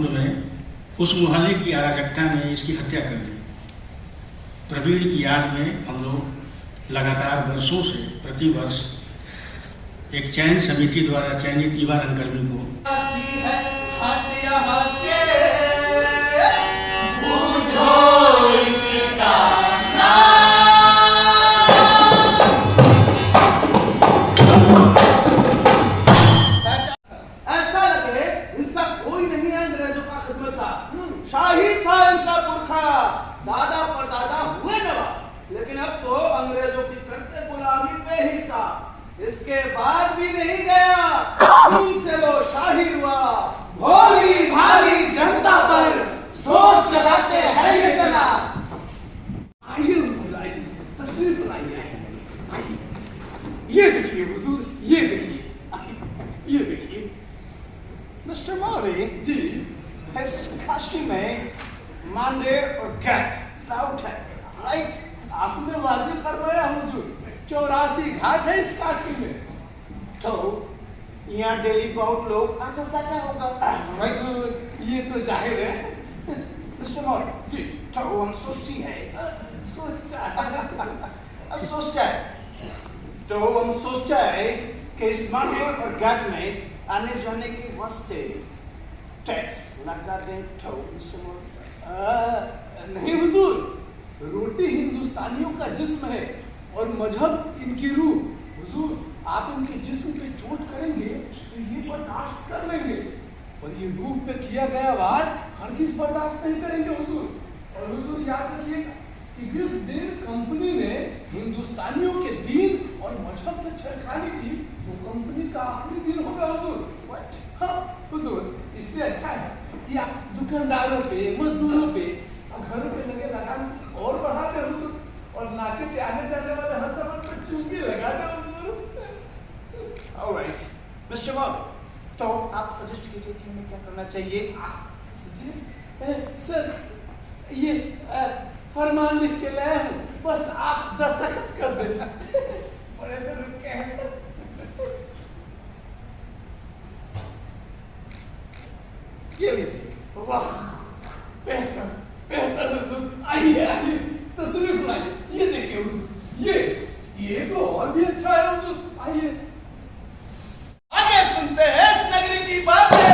उम्र में उस मोहल्ले की अराजकता ने इसकी हत्या कर दी। प्रवीण की याद में हम लोग लगातार वर्षों से प्रतिवर्ष एक चयन समिति द्वारा चयनित युवा रंगकर्मी को ऐसा लगे इनका कोई नहीं है अंग्रेजों का खिदमतगार। शाही था इनका पुरखा, दादा परदादा हुए नवाब, लेकिन अब तो अंग्रेजों की करते गुलामी पे हिस्सा। इसके बाद भी नहीं गया, उनसे वो शाही हुआ। भोली भाली जनता पर जोर चलाते हैं ये जनाब। आइए हुजूर, आइए, तशरीफ लाइए। आइए, ये देखिए हुजूर, ये देखिए, ये देखिए। मिस्टर मौर्य जी, इस काशी में मांडे और गैट डाउट है, राइट? आपने वाज़ेह फरमाया हुजूर, 84 घाट है इस काशी में। तो यहाँ डेली बहुत लोग आता जाता होगा। हुजूर, ये तो जाहिर है। मिस्टर मौर्य जी, तो हम सोचती है तो हम सोचता है कि इस मांडे और गैट में आने जाने के वास्ते टैक्स लगा दें तो मिस्टर मौर्य। नहीं हुजूर, रोटी हिंदुस्तानियों का जिस्म है और मजहब इनकी रूह। हुजूर, आप इनके जिस्म पे चोट करेंगे तो ये बर्दाश्त कर लेंगे, और ये रूह पे किया गया वार हरगिज़ बर्दाश्त नहीं करेंगे हुजूर। और हुजूर याद रखिएगा कि जिस दिन कंपनी ने हिंदुस्तानियों के दीन और मजहब से छेड़खानी की, वो कंपनी का आखिरी दिन होगा हुजूर। हाँ हुजूर, इससे अच्छा है कि आप दुकानदारों पे, मजदूरों पे और घरों पे लगे लगान और बढ़ा दे हुजूर, और नाके पे आने जाने वाले हर सामान पर चूंगी लगा दे हुजूर। ऑलराइट मिस्टर मौर्य, तो आप सजेस्ट कीजिए कि हमें क्या करना चाहिए? सर, ये फरमान लिख के लाया हूँ, बस आप दस्तखत कर देना। बड़े देर रुके हैं सर। ये लीजिए। वाह, बेहतर बेहतर हुजूर। आइए आइए, तशरीफ लाइए। ये देखिए हुजूर, ये तो और भी अच्छा है हुजूर। आइए, आगे सुनते हैं इस नगरी की बातें।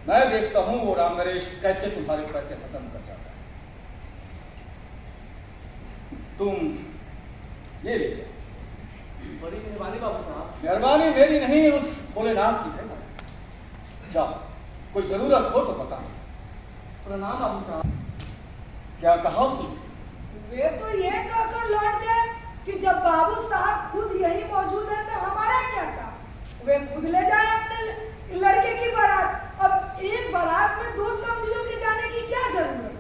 मैं देखता हूं वो राम नरेश कैसे तुम्हारे पैसे खत्म कर जाता है। तुम ये ले जाओ। बड़ी मेहरबानी बाबू साहब। मेहरबानी मेरी नहीं, उस भोलेनाथ की है ना। जाओ, कोई जरूरत हो तो बता। प्रणाम बाबू साहब। क्या कहा उसने? वे तो ये कहकर लौट गए कि जब बाबू साहब खुद यही मौजूद है तो हमारा क्या काम। वे खुद ले जाए अपने लड़के की बारात। अब एक बारात में 2 समझियों के जाने की क्या जरूरत?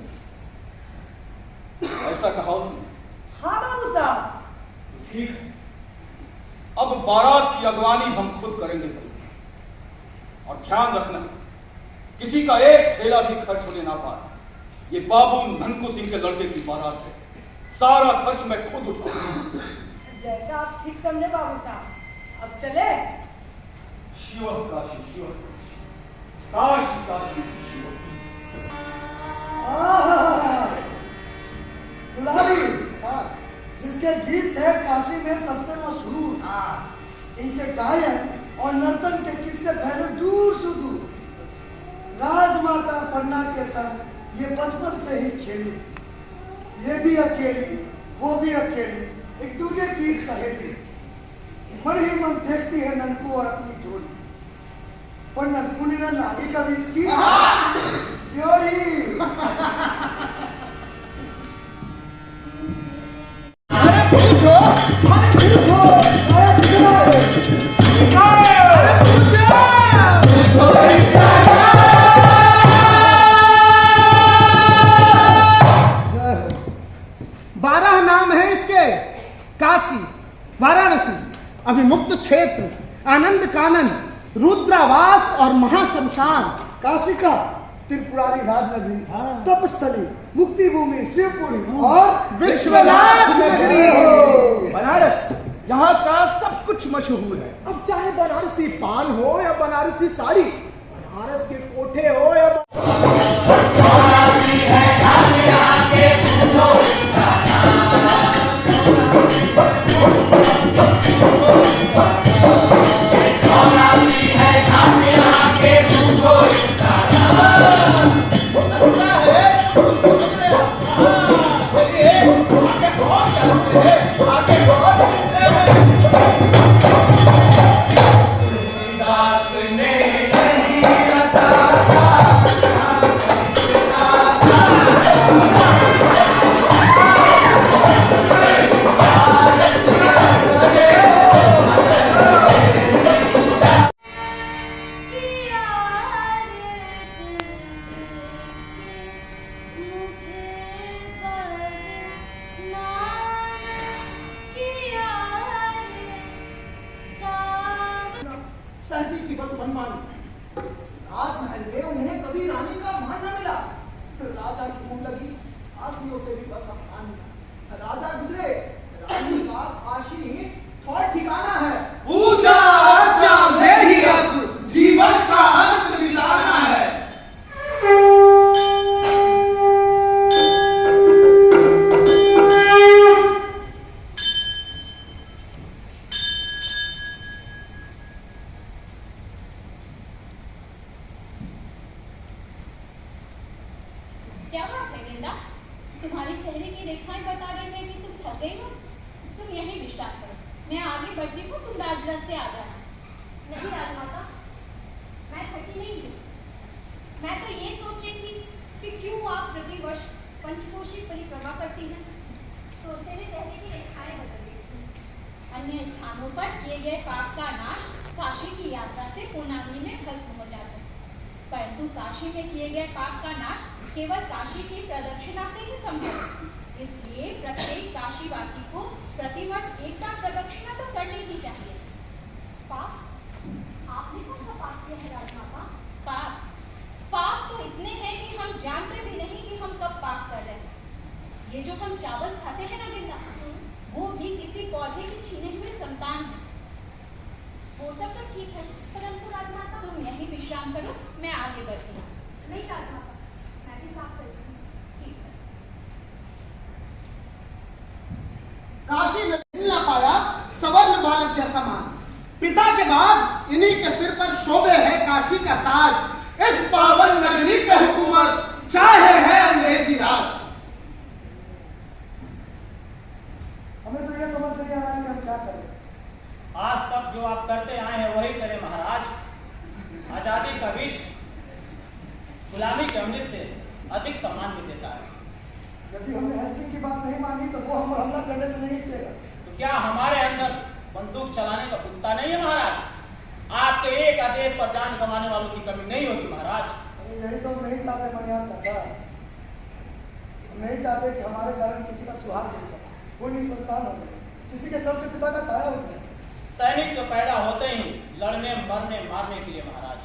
ऐसा कहा उसने? हाँ बाबू साहब। ठीक है, अब बारात की अगवानी हम खुद करेंगे। और ध्यान रखना, किसी का एक ठेला भी खर्च होने ना पाए। ये बाबू ननकू सिंह के लड़के की बारात है, सारा खर्च मैं खुद उठाऊंगा। जैसा आप ठीक समझे बाबू साहब। अब चले? शिव काशी शिव, काशी काशी शिव। दुलारी, जिसके गीत थे काशी में सबसे मशहूर, इनके गायन और नर्तन के किस्से पहले दूर से दूर राजमाता पन्ना के संग ये बचपन से ही खेली। ये भी अकेली, वो भी अकेली, एक दूसरे की सहेली। मन ही मन देखती है ननकू और अपनी जोड़ी, पर ननकू ने ना लागी कभी इसकी प्योरी। अरे पूछो, काशी, वाराणसी, अभिमुक्त क्षेत्र, आनंद कानन, रुद्रावास और महाशमशान, काशी का त्रिपुरारी राजनगरी, तपस्थली, मुक्ति भूमि शिवपुरी और विश्वनाथ नगरी। बनारस, यहाँ का सब कुछ मशहूर है। अब चाहे बनारसी पान हो या बनारसी साड़ी, बनारस के कोठे हो या सहती की बस मनमानी। राजमहल में उन्हें कभी रानी का मान न मिला, राजा की मुंह लगी आसियों से भी बस अपमान मिला। राजा गुजरे, रानी का काशी थोड़ा ठिकाना है। पूजा अर्चा में ही अब जीवन का अंत मिलाना है। क्या बात है गेंदा? तुम्हारे चेहरे की रेखाएं बता रही हैं कि तुम थक गई हो। तुम यहीं विश्राम करो, मैं आगे बढ़ती हूँ, तुम राजरथ से आ जाना। नहीं राजमाता, मैं थकी नहीं हूँ। मैं तो ये सोच रही थी कि क्यों आप प्रतिवर्ष पंचकोशी परिक्रमा करती हैं, तो उससे चेहरे की रेखाएं बदल गई थी। अन्य स्थानों पर किए गए पाप का नाश काशी की यात्रा से पूर्णाग्नि में भस्म हो जाता है, परंतु काशी में किए गए पाप का नाश केवल काशी की प्रदक्षिणा से ही संभव है। इसलिए प्रत्येक काशीवासी को प्रतिवर्ष एक बार प्रदक्षिणा तो करनी ही चाहिए। पाप? आपने कौन सा पाप किया है राजमाता? पाप तो इतने हैं कि हम जानते भी नहीं कि हम कब पाप कर रहे हैं। ये जो हम चावल खाते हैं ना गेंदा, वो भी किसी पौधे की छीने हुए संतान है। वो सब तो ठीक है, परंतु राजमाता तुम यहीं विश्राम करो, मैं आगे बढ़ती हूँ। नहीं राजमाता, मैं भी साफ चलती हूँ। ठीक है। काशी में मिल न पाया सवर्ण बालक जैसा मान। पिता के बाद इन्हीं के सिर पर शोभे है काशी का ताज। इस पावन नगरी पे हुकूमत चाहे है अंग्रेजी राज। हमें तो यह समझ नहीं आ रहा है कि हम क्या करें। आज तक जो आप करते आए हैं वही करें महाराज। आजादी का विष गुलामी के अमृत से अधिक सम्मान भी देता है। यदि हमने हेस्टिंग की बात नहीं मानी तो वो हम पर हमला करने से नहीं हिचकेगा। तो क्या हमारे अंदर बंदूक चलाने का कुत्ता नहीं है महाराज? आपके एक आदेश पर जान गंवाने वालों की कमी नहीं होती महाराज। यही तो हम नहीं चाहते मनिहार चाचा। हम नहीं चाहते कि हमारे कारण किसी का सुहाग टूट जाए, कोई निसंतान हो जाए, किसी के सर से पिता का साया उठ जाए। सैनिक तो पैदा होते ही लड़ने मरने मारने के लिए महाराज,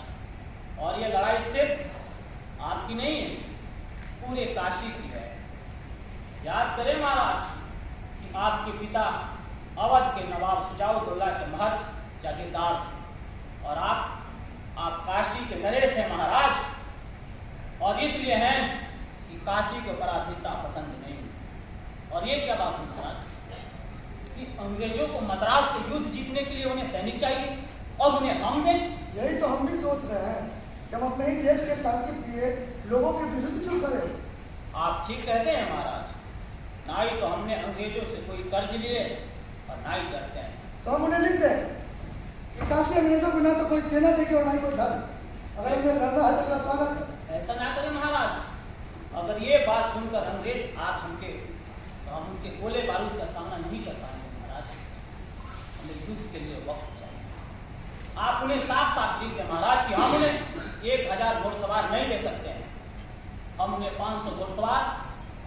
और ये लड़ाई सिर्फ आपकी नहीं है, पूरे काशी की है। याद करें महाराज कि आपके पिता अवध के नवाब सुजाउद्दौला के महज जागीरदार थे, और आप काशी के नरेश हैं महाराज, और इसलिए हैं कि काशी को पराधीनता पसंद नहीं। और ये क्या बात है महाराज कि अंग्रेजों को मद्रास से युद्ध जीतने के लिए उन्हें सैनिक चाहिए और उन्हें हम दें? यही तो हम भी सोच रहे हैं कि हम अपने ही देश के शांति प्रिय लोगों के विरुद्ध क्यों करें। आप ठीक कहते हैं महाराज। ना ही तो हमने अंग्रेजों से कोई कर्ज लिए और ना ही डरते हैं। तो हम उन्हें लिख दें कि काशी अंग्रेजों को ना तो कोई सेना देगी और ना ही कोई धन। अगर इसे लड़ना है तो उसका स्वागत है। ऐसा ना करें महाराज। अगर ये बात सुनकर अंग्रेज आज हमके तो हम उनके गोले बारूद का सामना नहीं कर पाएंगे महाराज। हमें युद्ध के लिए वक्त चाहिए। आप उन्हें साफ साफ लिख दें महाराज कि हम उन्हें 1000 घोड़सवार नहीं दे सकते हैं, हम उन्हें 500 घोड़सवार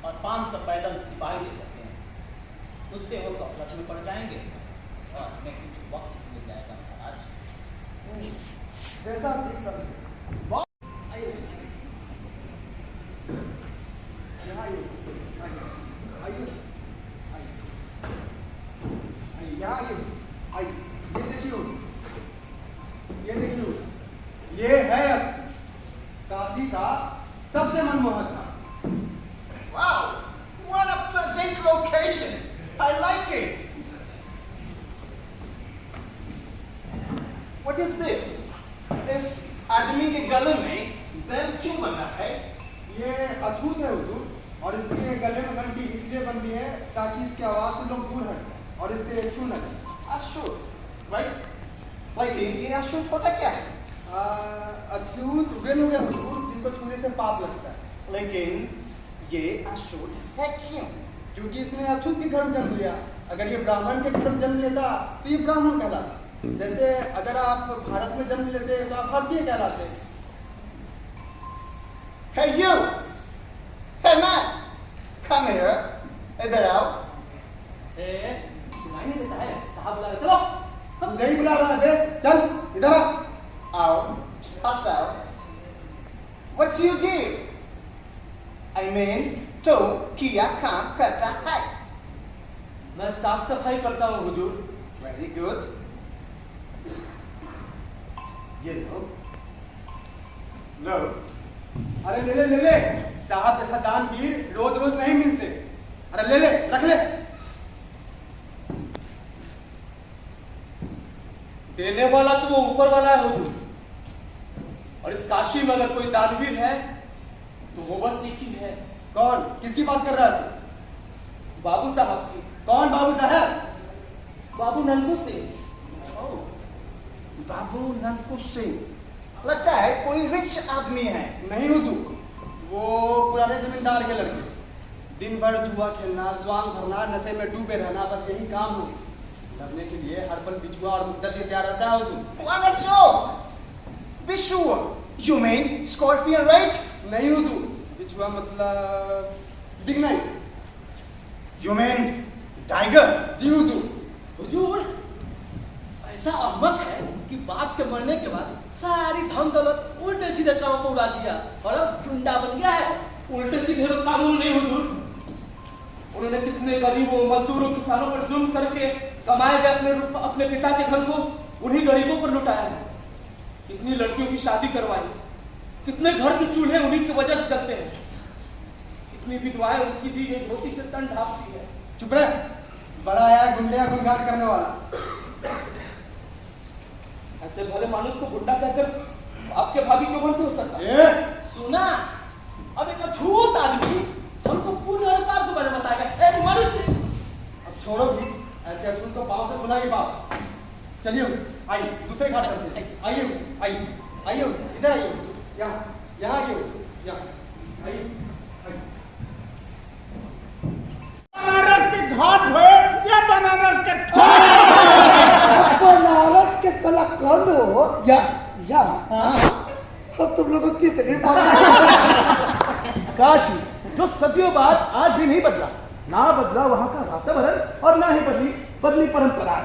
और 500 पैदल सिपाही दे सकते हैं। उससे वो गफलत में पड़ जाएंगे और हमें कुछ वक्त मिल जाएगा महाराज। जैसा आप ठीक समझे। आइए यहाँ आइए, आइए, आइए, यहाँ आइए, आइए, ये देखिए, ये है काशी का सबसे मनमोहक नाम। Wow, what a pleasant location. I like it. What is this? इस आदमी के गले में बेल क्यों बना है? ये अछूत है हुजूर, और इसके गले में घंटी इसलिए बनती है ताकि इसकी आवाज से लोग दूर हटें और इससे छू न जाए। अछूत, right? लेकिन ये अछूत होता क्या है? अछूत वे लोग हैं हुजूर जिनको छूने से पाप लगता है। लेकिन ये अछूत है क्यों? क्योंकि इसने अछूत के घर में जन्म लिया। अगर ये ब्राह्मण के घर में जन्म लेता तो ये ब्राह्मण कहलाता। जैसे अगर आप भारत में जन्म लेते तो आप भारतीय कहलाते। Hey you! Hey man! Come here. इधर आओ। सुनाई नहीं देता है, साहब बुला रहे, चलो। नहीं बुला रहा है, चल इधर आ। आओ, pass आओ। What you do? I mean, तो क्या काम करता है? मैं साफ सफाई करता हूँ हुजूर। Very good. ये लो। अरे ले ले ले ले, साहब जैसा दानवीर रोज रोज नहीं मिलते। अरे ले ले, रख ले। देने वाला तो वो ऊपर वाला है हुजूर, और इस काशी में अगर कोई दानवीर है तो वो बस एक ही है। कौन? किसकी बात कर रहा है? बाबू साहब की। कौन बाबू साहब? बाबू ननकू सिंह। बाबू ननकू सिंह। लगता है कोई रिच आदमी है। नहीं हुजूर, वो पुराने जमींदार के लड़के। दिन भर जुआ खेलना, स्वांग भरना, नशे में डूबे रहना, बस यही काम हो। करने के लिए हर पल बिछुआ और मुद्दत लिए तैयार रहता है हुजूर। What a joke! बिच्छुआ? You mean scorpion, right? नहीं हुजूर, बिछुआ मतलब big night. You mean tiger? जी हुजूर। हुजूर ऐसा अहमक है कि बाप के मरने के बाद सारी धन दौलत उल्टे सीधे काम पर उड़ा दिया और अब गुंडा बन गया है। उल्टे सीधे तो कानून नहीं हुजूर, उन्होंने कितने गरीबों, मजदूरों, किसानों पर जुल्म करके कमाए गए अपने पिता के धन को उन्हीं गरीबों पर लुटाया है। कितनी लड़कियों की शादी करवाई, कितने घर के चूल्हे उन्हीं की वजह से चलते हैं, कितनी विधवाएं उनकी दी गई धोती से तन ढांपती है। चुप रहे, बड़ा आया गुंडे गुनगान करने वाला। ऐसे भले मानुस को गुंडा कहकर आपके भाभी क्यों बनते हो सकता? सुना, अब एक अछूत आदमी हमको पूरे और पाप के बारे में बताएगा। एक मनुष्य। अब छोड़ो भी, ऐसे अछूत तो पाँव से सुनाई बात। चलिए आइए, दूसरे घाट पर आइए, आइए, आइए, इधर आइए, यहाँ आइए, यहाँ आइए, बनारस के घाट हो या बनारस के बनारस के कलाकंद हो या अब तुम लोगों की कितनी काशी जो सदियों बाद आज भी नहीं बदला, ना बदला वहां का वातावरण और ना ही बदली परंपरा।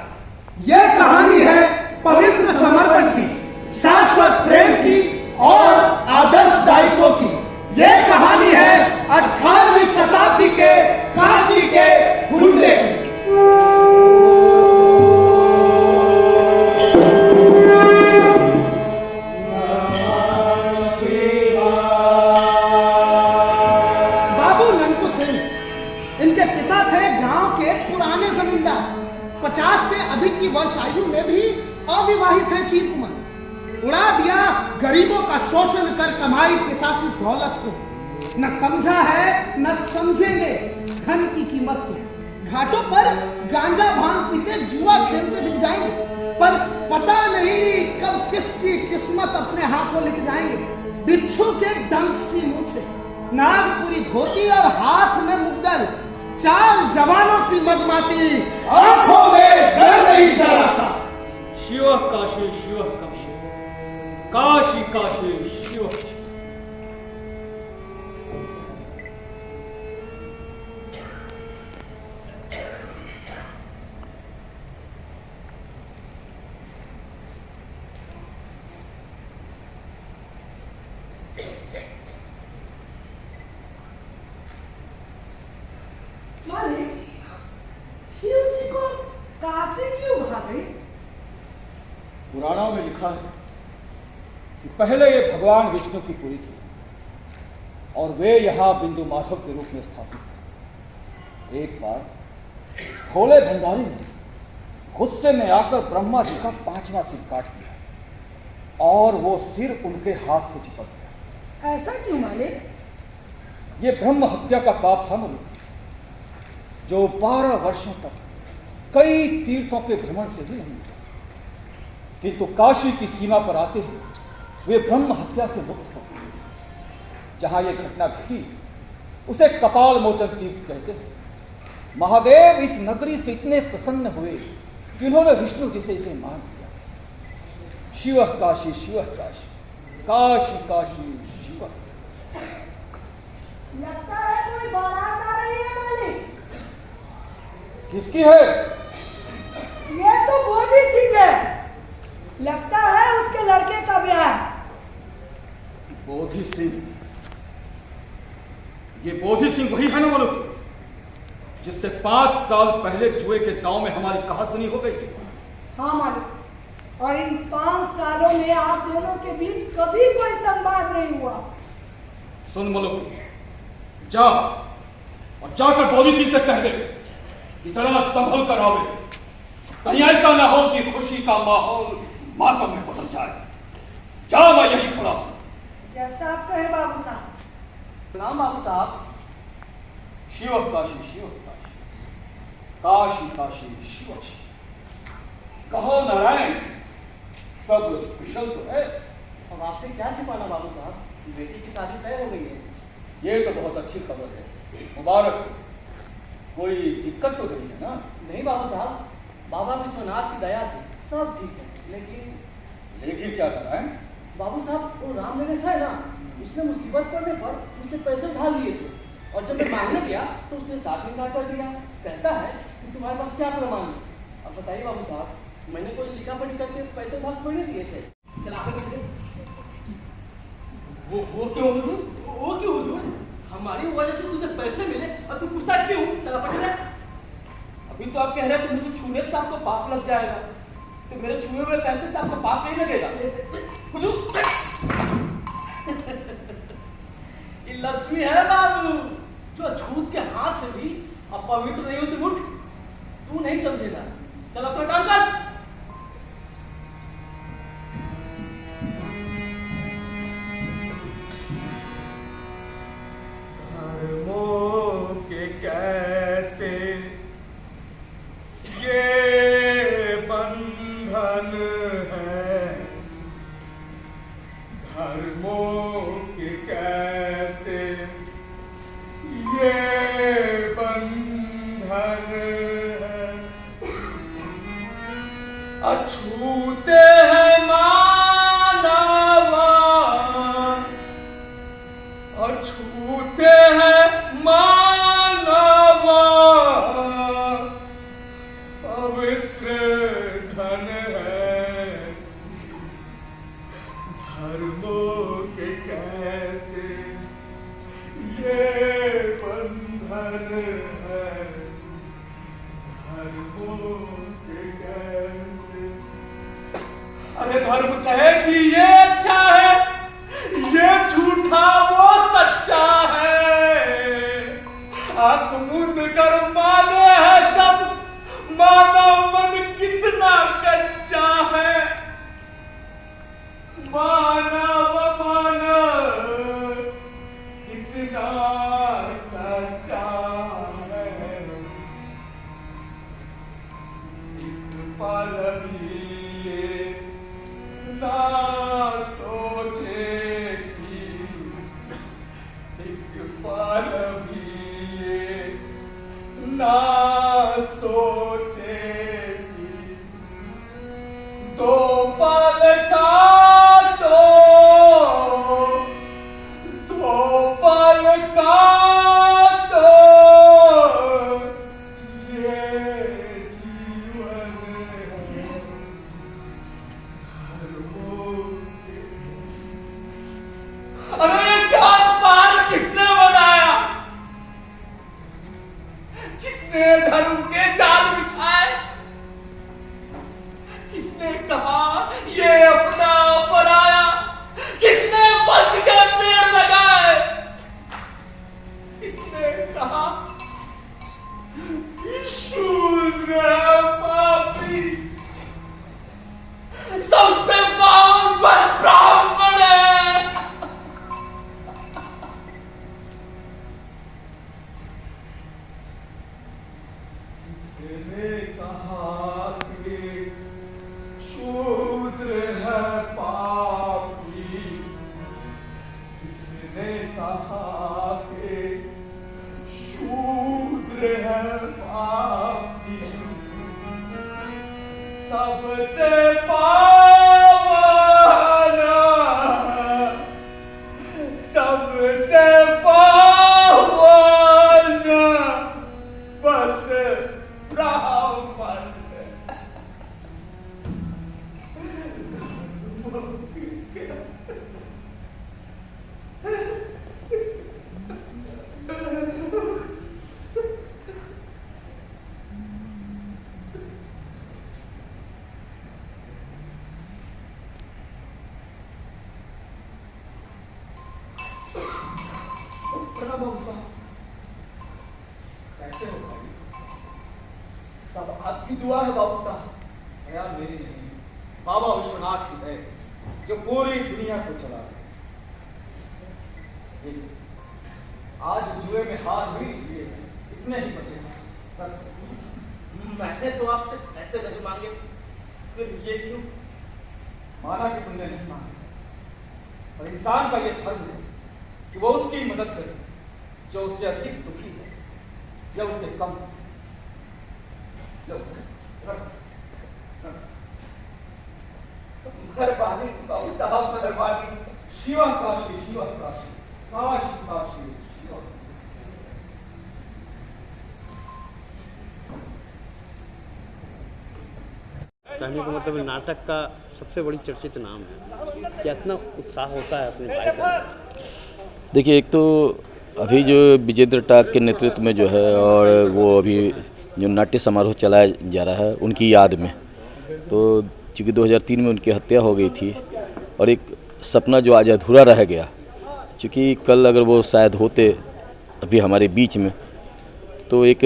यह कहानी है पवित्र समर्पण की, शाश्वत प्रेम की और आदर्श दायित्व की। यह कहानी है 18वीं शताब्दी के काशी के गुंडे की। बाबू ननकू सिंह, इनके पिता थे गांव के पुराने जमींदार। 50 से अधिक की वर्ष आयु में भी अविवाहित है चीर कुमार। उड़ा दिया गरीबों का शोषण कर कमाई पिता की दौलत को। न समझा है न समझेंगे धन की कीमत को। घाटों पर गांजा भांग पीते जुआ खेलते दिख जाएंगे, पर पता नहीं कब किसकी किस्मत अपने हाथों लेके जाएंगे। बिच्छू के डंक सी मूछे, नागपुरी धोती और हाथ में मुद्दल, चाल जवानों सी मदमाती, आंखों में डर नहीं जरा सा। शिव काशी शिव काशी, काशी काशी शिव। बात कही? पुराणों में लिखा है कि पहले ये भगवान विष्णु की पुरी थी और वे यहाँ बिंदु माधव के रूप में स्थापित थे। एक बार भोले भंडारी ने गुस्से में आकर ब्रह्मा जी का 5वां सिर काट दिया और वो सिर उनके हाथ से चिपक गया। ऐसा क्यों मालिक? ये ब्रह्म हत्या का पाप था मलुक, जो 12 वर्षों तक कई तीर्थों के भ्रमण से भी नहीं हुआ, किंतु काशी की सीमा पर आते ही वे ब्रह्म हत्या से मुक्त हो गए। जहां ये घटना घटी उसे कपाल मोचन तीर्थ कहते हैं। महादेव इस नगरी से इतने प्रसन्न हुए कि उन्होंने विष्णु जी से इसे मान लिया। शिव काशी शिव काशी, काशी काशी शिव। लगता है कोई बारात आ रही है मालिक। किसकी है? ये तो बोधी सिंह है। लगता है उसके लड़के का ब्याह। बोधी सिंह? ये बोधी सिंह वही है ना मलुक, जिससे 5 साल पहले जुए के दांव में हमारी कहासुनी हो गई थी? हाँ मालिक, और इन 5 सालों में आप दोनों के बीच कभी कोई संवाद नहीं हुआ। सुन मलुक, जा और जाकर बोधी सिंह से कह दे कि जरा संभल कर आवे, कहीं ऐसा ना हो कि खुशी का माहौल मातम में बदल जाए। जा, मैं यही खड़ा हूं। जैसा आप कहे बाबू साहब। प्रणाम बाबू साहब। शिव काशी शिव काशी, काशी काशी शिव शिव। कहो नारायण, सब कुशल तो है? अब आपसे क्या छिपाना बाबू साहब, बेटी की शादी तय हो गई है। ये तो बहुत अच्छी खबर है, मुबारक हो। कोई दिक्कत तो नहीं है ना? नहीं बाबू साहब, बाबा विश्वनाथ की दया से सब ठीक है। लेकिन क्या करा है? बाबू साहब, वो राम नरेश है ना, उसने मुसीबत पड़ने पर मुझसे पैसे उधार लिए थे और जब मैं मांगने गया तो उसने साथ में कर दिया। कहता है कि तुम्हारे पास क्या प्रमाण है? अब बताइए बाबू साहब, मैंने कोई लिखा पढ़ी करके पैसे उधार थोड़ी दिए थे। चला वो क्यों हुजूर? हमारी वजह से तुझे पैसे मिले और तू पूछता क्यों? चला पढ़। अभी तो आप कह रहे थे मुझे छूने से आपको पाप लग जाएगा, तो मेरे छुए हुए पैसे से आपको पाप नहीं लगेगा? ये लक्ष्मी है बाबू, जो छूत के हाथ से भी अपवित्र नहीं होती मुठ। तू नहीं समझेगा, चल अपना काम कर। धर्मों के कैसे ये बंधन है, धर्मों के कैसे ये बंधन है, अछूते हैं मानवा, अछूते हैं मानवा, पवित्र धन है, धर्मों के कैसे ये बंधन है, धर्मों के कैसे। अरे धर्म कहे कि ये अच्छा है, ये झूठा वो सच्चा है, आंख मूंद कर माने है सब, मानव मन कितना कच्चा है, मानव मन कितना कच्चा है, एक पल भी ये ना सोचे कि, एक पल भी ये ना सोचे कि, 2 पल का तो 2 पल का तो ये जीवन है, अरे ये चार पार किसने बनाया? किसने सबसे पावना, सबसे पावना बस ब्राह्मण है। प्रणाम बाबू साहब। कैसे हो भाई? सब आपकी दुआ है बाबू साहब। यार मेरी नहीं, बाबा विश्वनाथ की है जो पूरी दुनिया को चला रहे। आज जुए में हार हुई इसलिए इतने ही बचे। मैंने तो आपसे पैसे नहीं मांगे, फिर ये क्यों? माना कि तुमने नहीं मांगा, पर इंसान का ये धर्म है कि वो उसकी मदद करे जो उससे अधिक दुखी है या उससे कम। लो, रख। मेहरबानी बाबू साहब, मेहरबानी। शिवा काशी, शिवा काशी, काशी काशी शिवा। कहने का मतलब नाटक का सबसे बड़ी चर्चित नाम है, कितना उत्साह होता है अपने भाई का। देखिए, एक तो अभी जो विजेंद्र टाक के नेतृत्व में जो है, और वो अभी जो नाट्य समारोह चलाया जा रहा है उनकी याद में, तो चूँकि 2003 में उनकी हत्या हो गई थी और एक सपना जो आज अधूरा रह गया, चूँकि कल अगर वो शायद होते अभी हमारे बीच में, तो एक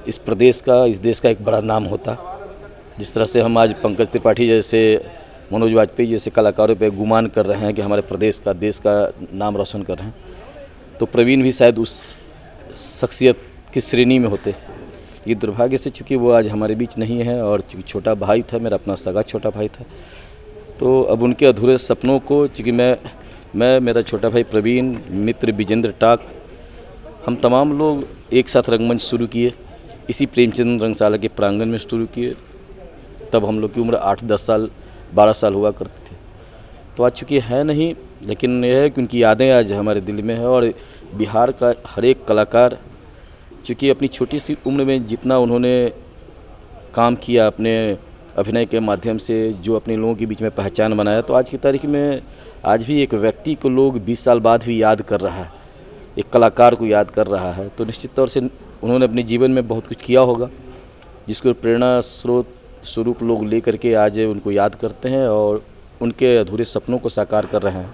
इस प्रदेश का, इस देश का एक बड़ा नाम होता। जिस तरह से हम आज पंकज त्रिपाठी जैसे, मनोज वाजपेयी जैसे कलाकारों पे गुमान कर रहे हैं कि हमारे प्रदेश का, देश का नाम रोशन कर रहे हैं, तो प्रवीण भी शायद उस शख्सियत की श्रेणी में होते। ये दुर्भाग्य से चूँकि वो आज हमारे बीच नहीं है, और चूँकि छोटा भाई था, मेरा अपना सगा छोटा भाई था, तो अब उनके अधूरे सपनों को, चूँकि मैं मेरा छोटा भाई प्रवीण, मित्र विजेंद्र टाक, हम तमाम लोग एक साथ रंगमंच शुरू किए। इसी प्रेमचंद रंगशाला के प्रांगण में शुरू किए। तब हम लोग की उम्र 8-10 साल 12 साल हुआ करती थी। तो आज चूँकि है नहीं, लेकिन यह है कि उनकी यादें आज हमारे दिल में है। और बिहार का हर एक कलाकार, चूँकि अपनी छोटी सी उम्र में जितना उन्होंने काम किया अपने अभिनय के माध्यम से, जो अपने लोगों के बीच में पहचान बनाया, तो आज की तारीख में आज भी एक व्यक्ति को लोग 20 साल बाद भी याद कर रहा है, एक कलाकार को याद कर रहा है। तो निश्चित तौर से उन्होंने अपने जीवन में बहुत कुछ किया होगा, जिसको प्रेरणा स्रोत स्वरूप लोग ले करके आज उनको याद करते हैं और उनके अधूरे सपनों को साकार कर रहे हैं।